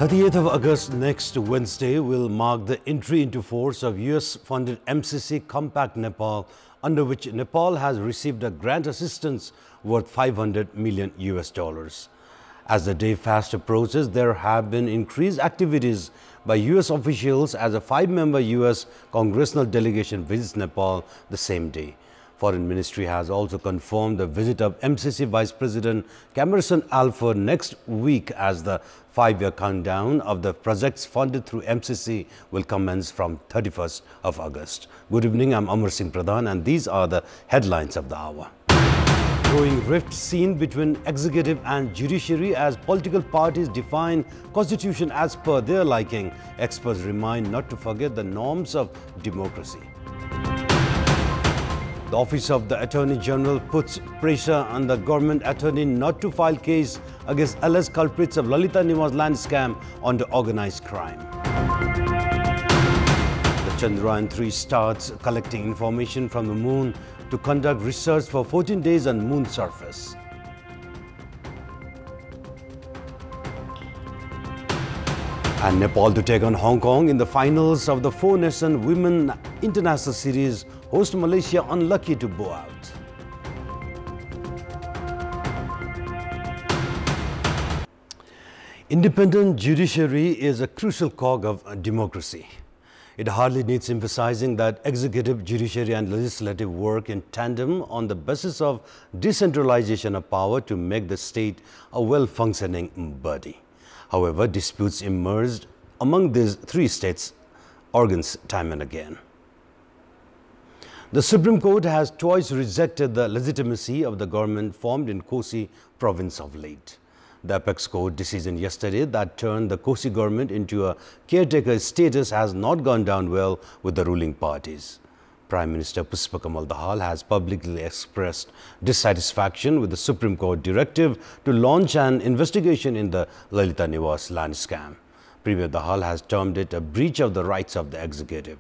30th of August next Wednesday will mark the entry into force of US-funded MCC Compact Nepal, under which Nepal has received a grant assistance worth $500 million. As the day fast approaches, there have been increased activities by US officials as a 5-member US congressional delegation visits Nepal the same day. Foreign Ministry has also confirmed the visit of MCC Vice President Cameron Alford next week, as the 5-year countdown of the projects funded through MCC will commence from 31st of August. Good evening, I'm Amar Singh Pradhan and these are the headlines of the hour. Growing rift seen between executive and judiciary as political parties define constitution as per their liking. Experts remind not to forget the norms of democracy. The Office of the Attorney General puts pressure on the government attorney not to file case against alleged culprits of Lalita Niwas land scam under organized crime. The Chandrayaan-3 starts collecting information from the moon to conduct research for 14 days on moon surface. And Nepal to take on Hong Kong in the finals of the 4-nation Women International Series. Host Malaysia unlucky to bow out. Independent judiciary is a crucial cog of democracy. It hardly needs emphasizing that executive, judiciary and legislative work in tandem on the basis of decentralization of power to make the state a well-functioning body. However, disputes emerged among these three states organs time and again. The Supreme Court has twice rejected the legitimacy of the government formed in Kosi province of late. The Apex Court decision yesterday that turned the Kosi government into a caretaker status has not gone down well with the ruling parties. Prime Minister Pushpakamal Dahal has publicly expressed dissatisfaction with the Supreme Court directive to launch an investigation in the Lalita Niwas land scam. Premier Dahal has termed it a breach of the rights of the executive.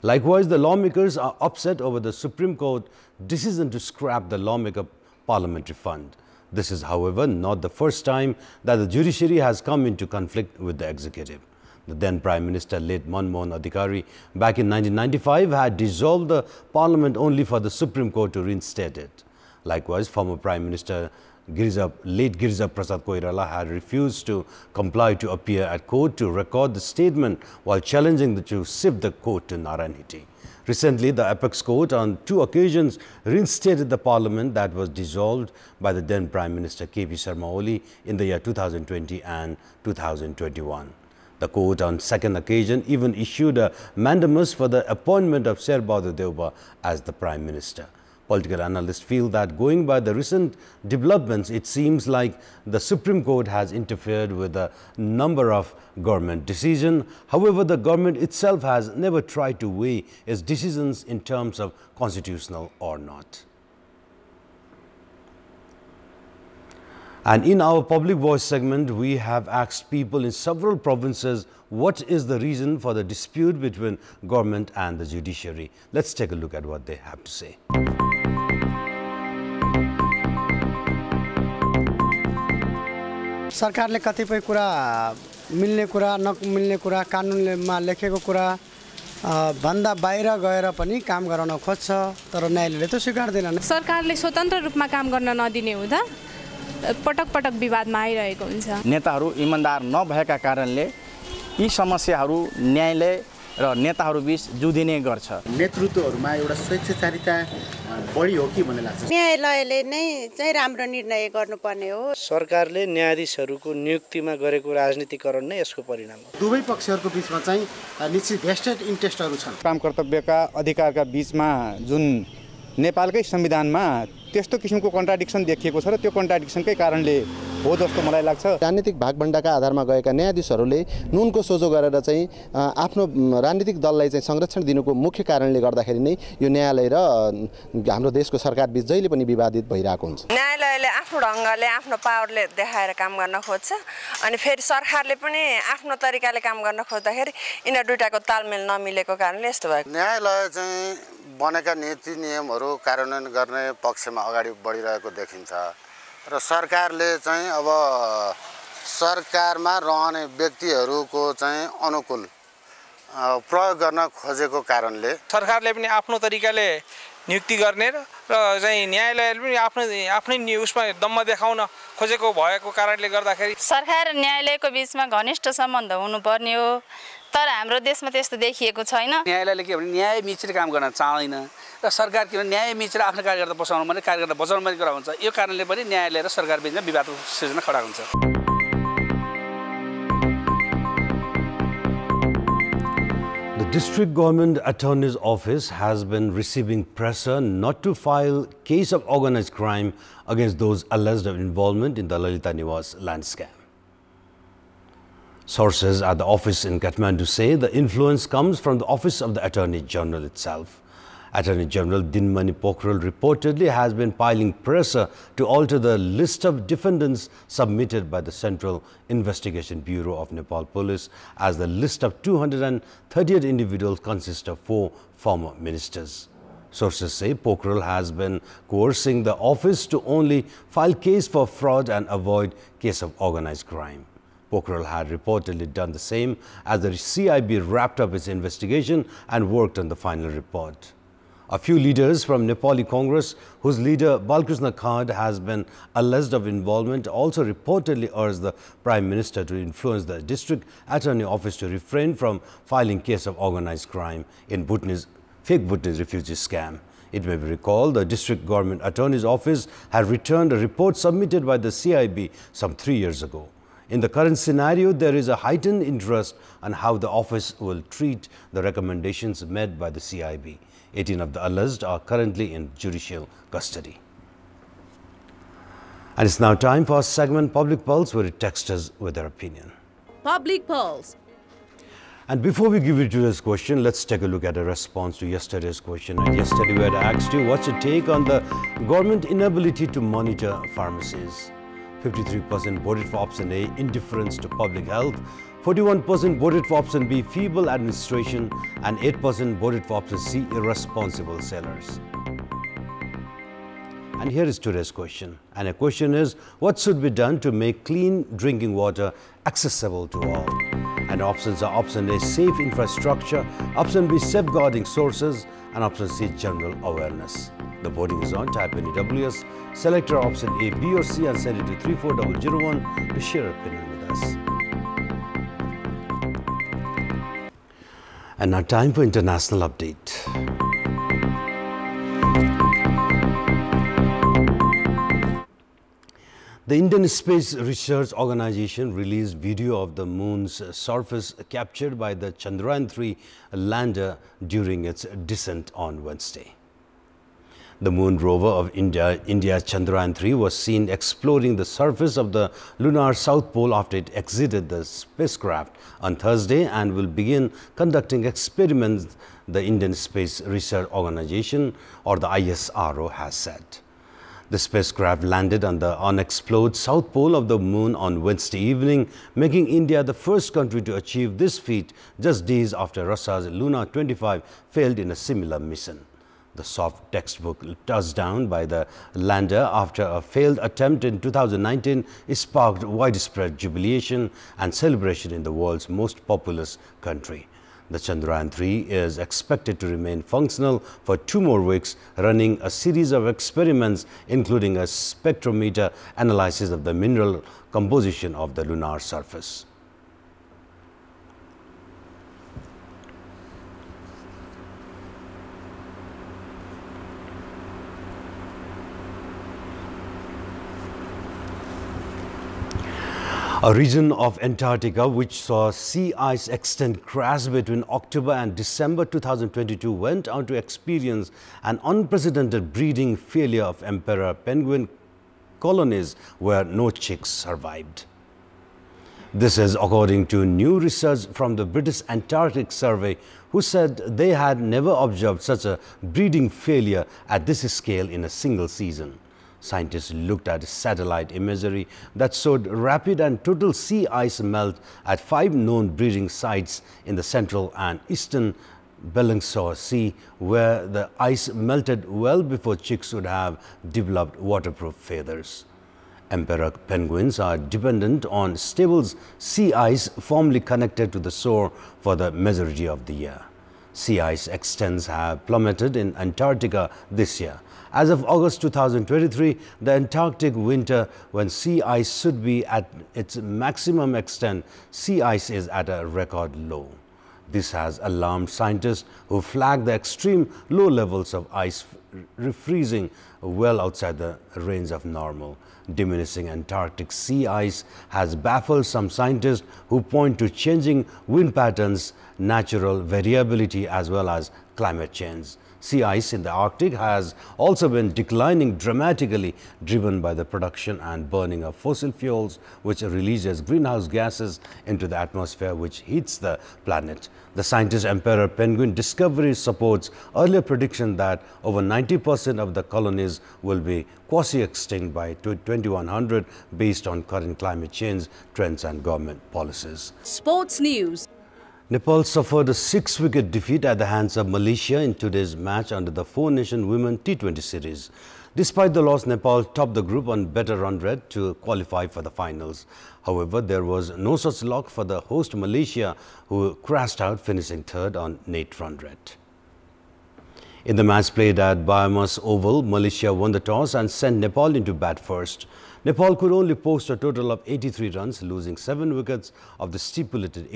Likewise, the lawmakers are upset over the Supreme Court decision to scrap the Lawmaker Parliamentary Fund. This is, however, not the first time that the judiciary has come into conflict with the executive. The then Prime Minister, late Manmohan Adhikari, back in 1995 had dissolved the Parliament only for the Supreme Court to reinstate it. Likewise, former Prime Minister late Girija Prasad Koirala had refused to comply to appear at court to record the statement while challenging to shift the court to Narayanhiti. Recently, the Apex Court on 2 occasions reinstated the parliament that was dissolved by the then Prime Minister KP Sharma Oli in the year 2020 and 2021. The court on 2nd occasion even issued a mandamus for the appointment of Sher Bahadur Deuba as the Prime Minister. Political analysts feel that going by the recent developments, it seems like the Supreme Court has interfered with a number of government decisions. However, the government itself has never tried to weigh its decisions in terms of constitutional or not. And in our Public Voice segment, we have asked people in several provinces what is the reason for the dispute between government and the judiciary. Let's take a look at what they have to say. सरकारले कतिपय कुरा मिल्ने कुरा नमिल्ने कुरा कानुनमा लेखेको कुरा भन्दा बाहिर गएर पनि काम गराउन खोज्छ तर न्यायालयले त स्वीकार्दैन। सरकारले स्वतन्त्र रूपमा काम गर्न नदिने हुँदा पटक पटक विवादमा आइरहेको हुन्छ। नेताहरू इमानदार नभएका कारणले यी समस्याहरू न्यायालय र नेताहरू बीच जुधिने गर्छ। नेतृत्वहरुमा एउटा स्वेच्छाचारिता बढी हो कि भन्ने लाग्छ। न्यायालयले नै चाहिँ राम्रो निर्णय गर्नुपर्ने हो। सरकारले न्यायाधीशहरूको नियुक्तिमा गरेको राजनीतिकरण नै यसको परिणाम हो। दुवै पक्षहरुको बीचमा चाहिँ निश्चित भेस्टेड इन्ट्रेस्टहरु छन्। काम कर्तव्यका अधिकारका बीचमा जुन नेपालकै संविधानमा त्यस्तो किसिमको कन्ट्राडिक्सन देखिएको छ र त्यो कन्ट्राडिक्सनकै कारणले हो जस्तो मलाई लाग्छ। राजनीतिक भागभण्डाका आधारमा गएका न्यायाधीशहरूले नुनको सोझो गरेर चाहिँ आफ्नो राजनीतिक दललाई चाहिँ संरक्षण दिनुको मुख्य कारणले गर्दाखेरि नै यो न्यायालय र हाम्रो देशको सरकार बीच जहिले पनि विवादित भइरहेको हुन्छ। न्यायालयले आफ्नो ढंगले आफ्नो पावरले देखाएर काम गर्न खोज्छ अनि फेरि सरकारले पनि आफ्नो तरिकाले काम गर्न खोज्दाखेरि यिनीहरु दुईटाको तालमेल नमिलेको कारणले यस्तो भएको। न्यायालय चाहिँ बनेका नीति नियमहरू कार्यान्वयन गर्ने पक्षमा अगाडि बढिरहेको देखिन्छ र सरकारले चाहिँ अब सरकारमा रहने व्यक्तिहरूको चाहिँ अनुकूल प्रयोग गर्न खोजेको कारणले सरकारले पनि आफ्नो तरिकाले नियुक्ति गर्ने र चाहिँ न्यायालयले पनि आफ्नै उसमा दम्म देखाउन खोजेको भएको कारणले गर्दाखेरि सरकार र न्यायालयको बीचमा घनिष्ठ सम्बन्ध हुनुपर्ने हो, तर हाम्रो देशमा त्यस्तो देखिएको छैन। न्यायालयले के भने न्याय मिचेर काम गर्न चाहदैन र सरकार के भने न्याय मिचेर आफ्नो कार्यकर्ता बचाउनु भने कार्यकर्ता बचाउनु मात्रै कुरा हुन्छ। यो कारणले पनि न्यायालय र सरकार बीचमा विवादको सिर्जना खडा हुन्छ। The District Government Attorney's Office has been receiving pressure not to file case of organized crime against those alleged of involvement in the Lalita Niwas land scam. Sources at the office in Kathmandu say the influence comes from the Office of the Attorney General itself. Attorney General Dinmani Pokhrel reportedly has been piling pressure to alter the list of defendants submitted by the Central Investigation Bureau of Nepal Police, as the list of 238 individuals consists of 4 former ministers. Sources say Pokhrel has been coercing the office to only file case for fraud and avoid case of organized crime. Pokhrel had reportedly done the same as the CIB wrapped up its investigation and worked on the final report. A few leaders from Nepali Congress, whose leader Balkrishna Khad has been alleged of involvement, also reportedly urged the Prime Minister to influence the District Attorney Office to refrain from filing case of organized crime in fake Bhutanese refugee scam. It may be recalled the District Government Attorney's Office had returned a report submitted by the CIB some 3 years ago. In the current scenario, there is a heightened interest on how the office will treat the recommendations made by the CIB. 18 of the alleged are currently in judicial custody. And it's now time for our segment Public Pulse, where it texts us with their opinion. Public Pulse. And before we give you today's question, let's take a look at a response to yesterday's question. And yesterday we had asked you, what's your take on the government inability to monitor pharmacies? 53% voted for option A, indifference to public health. 41% voted for option B, feeble administration, and 8% voted for option C, irresponsible sellers. And here is today's question. And the question is, what should be done to make clean drinking water accessible to all? And options are option A, safe infrastructure, option B, safeguarding sources, and option C, general awareness. The voting is on. Type in EWS, select your option A, B, or C, and send it to 34001 to share your opinion with us. And now time for international update. The Indian Space Research Organization released video of the moon's surface captured by the Chandrayaan-3 lander during its descent on Wednesday. The moon rover of India Chandrayaan-3 was seen exploring the surface of the lunar south pole after it exited the spacecraft on Thursday and will begin conducting experiments, the Indian Space Research Organization, or the ISRO, has said. The spacecraft landed on the unexplored south pole of the moon on Wednesday evening, making India the first country to achieve this feat just days after Russia's Luna 25 failed in a similar mission. The soft textbook touchdown by the lander after a failed attempt in 2019 sparked widespread jubilation and celebration in the world's most populous country. The Chandrayaan-3 is expected to remain functional for 2 more weeks, running a series of experiments, including a spectrometer analysis of the mineral composition of the lunar surface. A region of Antarctica which saw sea ice extent crash between October and December 2022 went on to experience an unprecedented breeding failure of emperor penguin colonies where no chicks survived. This is according to new research from the British Antarctic Survey, who said they had never observed such a breeding failure at this scale in a single season. Scientists looked at satellite imagery that showed rapid and total sea ice melt at 5 known breeding sites in the central and eastern Bellingshore Sea, where the ice melted well before chicks would have developed waterproof feathers. Emperor penguins are dependent on stable sea ice firmly connected to the shore for the majority of the year. Sea ice extents have plummeted in Antarctica this year. As of August 2023, the Antarctic winter, when sea ice should be at its maximum extent, sea ice is at a record low. This has alarmed scientists who flagged the extreme low levels of ice freezing well outside the range of normal. Diminishing Antarctic sea ice has baffled some scientists who point to changing wind patterns, natural variability as well as climate change. Sea ice in the Arctic has also been declining dramatically, driven by the production and burning of fossil fuels, which releases greenhouse gases into the atmosphere, which heats the planet. The scientist Emperor penguin discovery supports earlier prediction that over 90% of the colonies will be quasi-extinct by 2100 based on current climate change trends and government policies. Sports news. Nepal suffered a 6-wicket defeat at the hands of Malaysia in today's match under the Four-Nation Women T20 series. Despite the loss, Nepal topped the group on better run rate to qualify for the finals. However, there was no such luck for the host Malaysia, who crashed out, finishing third on net run rate. In the match played at Biomass Oval, Malaysia won the toss and sent Nepal into bat first. Nepal could only post a total of 83 runs, losing 7 wickets of the stipulated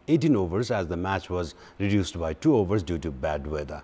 18 overs as the match was reduced by 2 overs due to bad weather.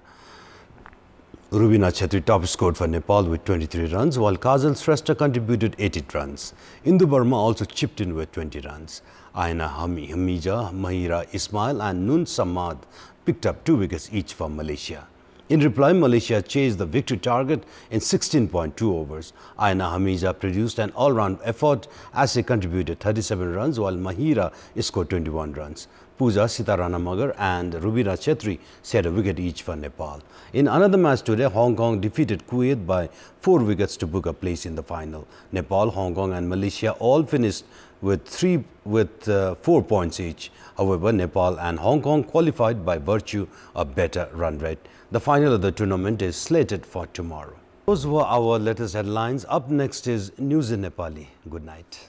Rubina Chetri top scored for Nepal with 23 runs, while Kajal Shrestha contributed 18 runs. Indu Burma also chipped in with 20 runs. Aina Hamija, Mahira Ismail and Nun Samad picked up 2 wickets each for Malaysia. In reply, Malaysia chased the victory target in 16.2 overs. Aina Hamija produced an all-round effort as she contributed 37 runs, while Mahira scored 21 runs. Pooja Sitaranamagar and Rubina Chetri shared a wicket each for Nepal. In another match today, Hong Kong defeated Kuwait by 4 wickets to book a place in the final. Nepal, Hong Kong and Malaysia all finished with 4 points each. However, Nepal and Hong Kong qualified by virtue of better run rate. The final of the tournament is slated for tomorrow. Those were our latest headlines. Up next is News in Nepali. Good night.